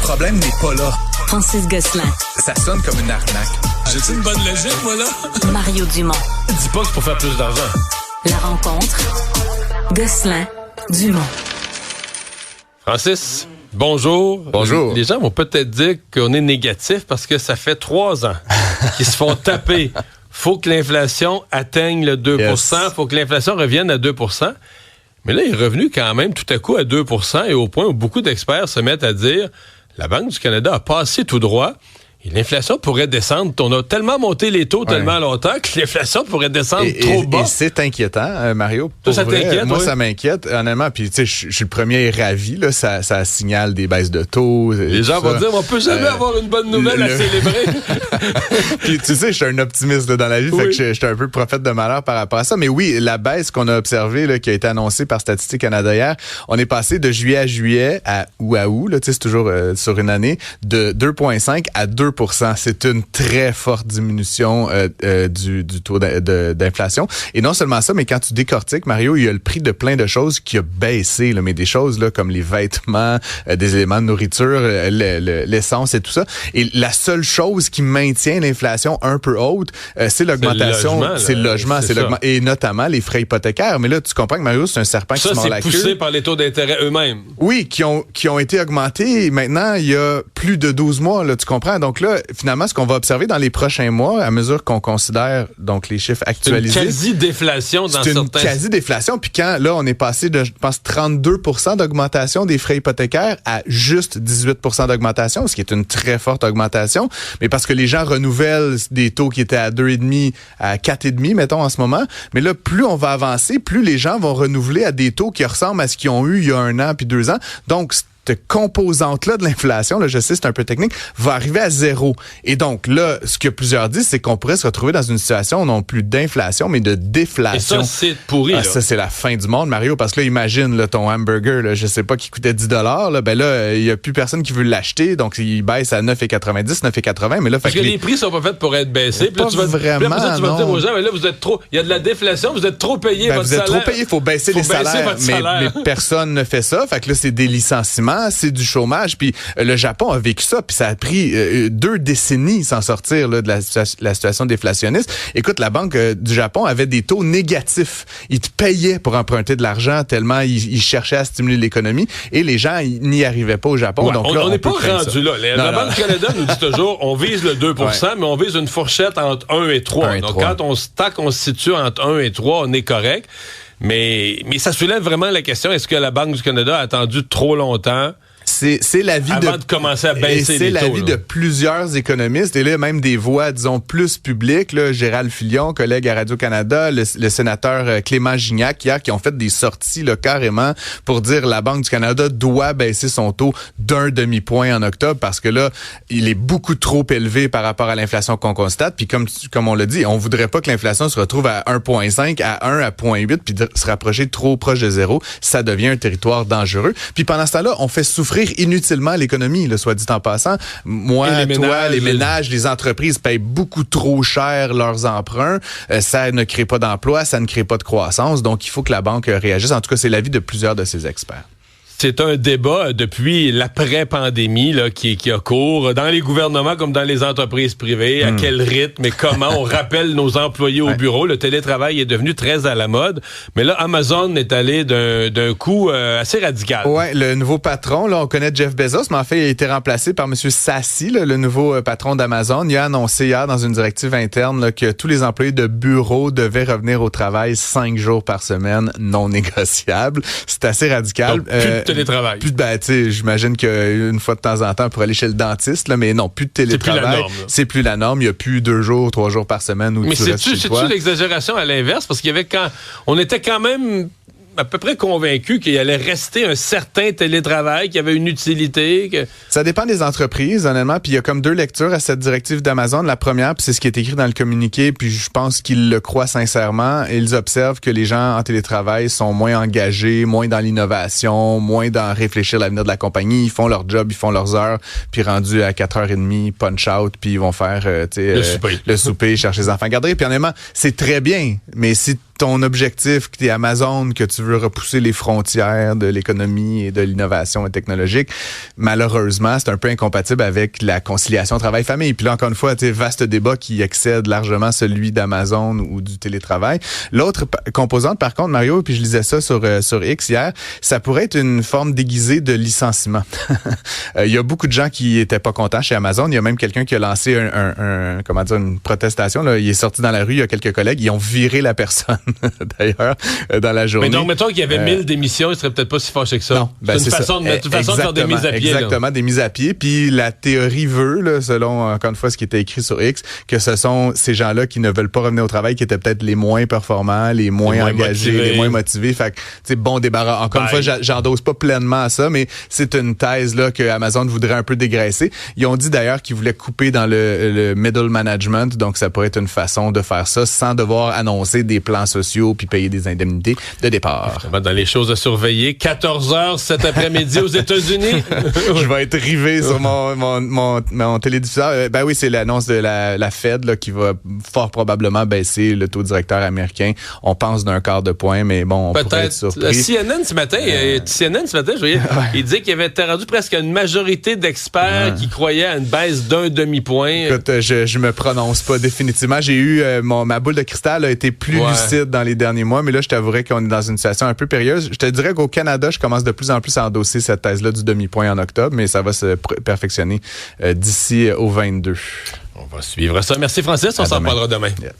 problème n'est pas là. Francis Gosselin. Ça sonne comme une arnaque. J'ai-tu une bonne logique, moi, là? Mario Dumont. Dis pas que c'est pour faire plus d'argent. La rencontre. Gosselin. Dumont. Francis, bonjour. Bonjour. Les gens vont peut-être dire qu'on est négatif parce que ça fait 3 ans qu'ils se font taper. Faut que l'inflation atteigne le 2 Yes. Faut que l'inflation revienne à 2 Mais là, il est revenu quand même tout à coup à 2 et au point où beaucoup d'experts se mettent à dire la Banque du Canada a passé tout droit. Et l'inflation pourrait descendre. On a tellement monté les taux tellement longtemps que l'inflation pourrait descendre trop bas. Et c'est inquiétant, Mario. Toi, ça t'inquiète? Moi, oui? ça m'inquiète, honnêtement. Puis, tu sais, je suis le premier ravi. Là, ça signale des baisses de taux. Les gens vont dire, on peut jamais avoir une bonne nouvelle à célébrer. Puis, tu sais, je suis un optimiste là, dans la vie. Oui. Fait que je suis un peu prophète de malheur par rapport à ça. Mais oui, la baisse qu'on a observée, là, qui a été annoncée par Statistique Canada hier, on est passé de juillet à juillet à août. Là, tu sais, c'est toujours sur une année, de 2,5 à 2 %. C'est une très forte diminution du taux d'inflation. Et non seulement ça, mais quand tu décortiques, Mario, il y a le prix de plein de choses qui a baissé, là, mais des choses là, comme les vêtements, des éléments de nourriture, l'essence et tout ça. Et la seule chose qui maintient l'inflation un peu haute, c'est l'augmentation, c'est le logement, et notamment les frais hypothécaires. Mais là, tu comprends que Mario, c'est un serpent qui se mord la queue. Ça, c'est poussé par les taux d'intérêt eux-mêmes. Oui, qui ont été augmentés maintenant il y a plus de 12 mois, là, tu comprends? Donc là, finalement, ce qu'on va observer dans les prochains mois, à mesure qu'on considère donc les chiffres actualisés. C'est une quasi-déflation dans certains... C'est une quasi-déflation. Puis quand, là, on est passé de, je pense, 32 % d'augmentation des frais hypothécaires à juste 18 % d'augmentation, ce qui est une très forte augmentation. Mais parce que les gens renouvellent des taux qui étaient à 2,5 à 4,5, mettons, en ce moment. Mais là, plus on va avancer, plus les gens vont renouveler à des taux qui ressemblent à ce qu'ils ont eu il y a 1 an puis 2 ans. Donc, cette composante-là de l'inflation, là, je sais, c'est un peu technique, va arriver à 0. Et donc, là, ce que plusieurs disent, c'est qu'on pourrait se retrouver dans une situation non plus d'inflation, mais de déflation. Et ça, c'est pourri, là. Ça, c'est la fin du monde, Mario, parce que là, imagine, là, ton hamburger, là, je sais pas, qui coûtait 10 $, là, ben là, il y a plus personne qui veut l'acheter, donc il baisse à 9,90, 9,80, mais là, parce que les prix sont pas faits pour être baissés. Puis là, tu vas dire aux gens, mais là, vous êtes trop, il y a de la déflation, vous êtes trop payé, votre salaire. Vous êtes trop payé, il faut baisser les salaires. Mais personne ne fait ça, fait que là, c'est des licenciements, c'est du chômage, puis le Japon a vécu ça, puis ça a pris 2 décennies s'en sortir là, de la situation déflationniste. Écoute, la Banque du Japon avait des taux négatifs. Ils te payaient pour emprunter de l'argent tellement ils cherchaient à stimuler l'économie, et les gens n'y arrivaient pas au Japon. Ouais, donc là, on n'est pas rendu là. La Banque du Canada nous dit toujours, on vise le 2 mais on vise une fourchette entre 1 et 3. Donc, tant qu'on se situe entre 1 et 3, on est correct. Mais ça soulève vraiment la question, est-ce que la Banque du Canada a attendu trop longtemps? C'est l'avis avant de commencer à baisser les taux. C'est l'avis de plusieurs économistes, et là, même des voix, disons, plus publiques, là, Gérald Filion, collègue à Radio-Canada, le sénateur Clément Gignac, hier, qui ont fait des sorties, là, carrément, pour dire la Banque du Canada doit baisser son taux d'1 demi-point en octobre, parce que là, il est beaucoup trop élevé par rapport à l'inflation qu'on constate, puis comme on l'a dit, on voudrait pas que l'inflation se retrouve à 1,5, à 1, à 0,8, puis se rapprocher trop proche de 0. Ça devient un territoire dangereux. Puis pendant ce temps-là, on fait souffrir inutilement l'économie, là, soit dit en passant. Moi, les ménages, les entreprises payent beaucoup trop cher leurs emprunts. Ça ne crée pas d'emploi, ça ne crée pas de croissance. Donc, il faut que la banque réagisse. En tout cas, c'est l'avis de plusieurs de ses experts. C'est un débat depuis l'après-pandémie là, qui a cours dans les gouvernements comme dans les entreprises privées. À quel rythme et comment on rappelle nos employés au bureau. Le télétravail est devenu très à la mode. Mais là, Amazon est allé d'un coup assez radical. Oui, le nouveau patron, là, on connaît Jeff Bezos, mais en fait, il a été remplacé par M. Sassi, là, le nouveau patron d'Amazon. Il a annoncé hier dans une directive interne là, que tous les employés de bureau devaient revenir au travail 5 jours par semaine, non négociables. C'est assez radical. Donc, plus de télétravail. Tu sais, j'imagine qu'une fois de temps en temps pour aller chez le dentiste, là, mais non, plus de télétravail. C'est plus la norme. Il y a plus 2 jours, 3 jours par semaine où tu restes chez toi. C'est-tu l'exagération à l'inverse? Parce qu'il y avait on était quand même à peu près convaincu qu'il allait rester un certain télétravail, qu'il y avait une utilité. Ça dépend des entreprises, honnêtement. Puis il y a comme 2 lectures à cette directive d'Amazon. La première, puis c'est ce qui est écrit dans le communiqué, puis je pense qu'ils le croient sincèrement. Ils observent que les gens en télétravail sont moins engagés, moins dans l'innovation, moins dans réfléchir à l'avenir de la compagnie. Ils font leur job, ils font leurs heures, puis rendus à 4h30, punch out, puis ils vont faire le souper, chercher les enfants à garderie. Puis honnêtement, c'est très bien. Mais si ton objectif, que tu es Amazon, que tu veux repousser les frontières de l'économie et de l'innovation technologique, malheureusement, c'est un peu incompatible avec la conciliation travail-famille. Puis là, encore une fois, vaste débat qui excède largement celui d'Amazon ou du télétravail. L'autre composante, par contre, Mario, puis je lisais ça sur X hier, ça pourrait être une forme déguisée de licenciement. Il y a beaucoup de gens qui étaient pas contents chez Amazon. Il y a même quelqu'un qui a lancé une protestation. Là. Il est sorti dans la rue, il y a quelques collègues, ils ont viré la personne, d'ailleurs, dans la journée. Mais donc, mettons qu'il y avait 1000 démissions, il serait peut-être pas si fâché que ça. Non, c'est une façon de faire des mises à pied. Exactement, des mises à pied. Puis la théorie veut, là, selon, encore une fois, ce qui était écrit sur X, que ce sont ces gens-là qui ne veulent pas revenir au travail, qui étaient peut-être les moins performants, les moins engagés, les moins motivés. Fait que, bon débarras. Encore une fois, j'endosse pas pleinement à ça, mais c'est une thèse là que Amazon voudrait un peu dégraisser. Ils ont dit d'ailleurs qu'ils voulaient couper dans le middle management, donc ça pourrait être une façon de faire ça sans devoir annoncer des plans sociaux puis payer des indemnités de départ. Dans les choses à surveiller, 14h cet après-midi aux États-Unis. Je vais être rivé sur mon télédiffuseur. Ben oui, c'est l'annonce de la Fed là, qui va fort probablement baisser le taux directeur américain. On pense d'un quart de point, mais bon, on pourrait être surpris. CNN ce matin, je voyais, il disait qu'il y avait rendu presque une majorité d'experts qui croyaient à une baisse d'un demi-point. Écoute, je me prononce pas définitivement. J'ai eu ma boule de cristal a été plus lucide dans les derniers mois, mais là, je t'avouerais qu'on est dans une situation un peu périlleuse. Je te dirais qu'au Canada, je commence de plus en plus à endosser cette thèse-là du demi-point en octobre, mais ça va se perfectionner d'ici au 22. On va suivre ça. Merci Francis, on s'en parlera demain. Yeah.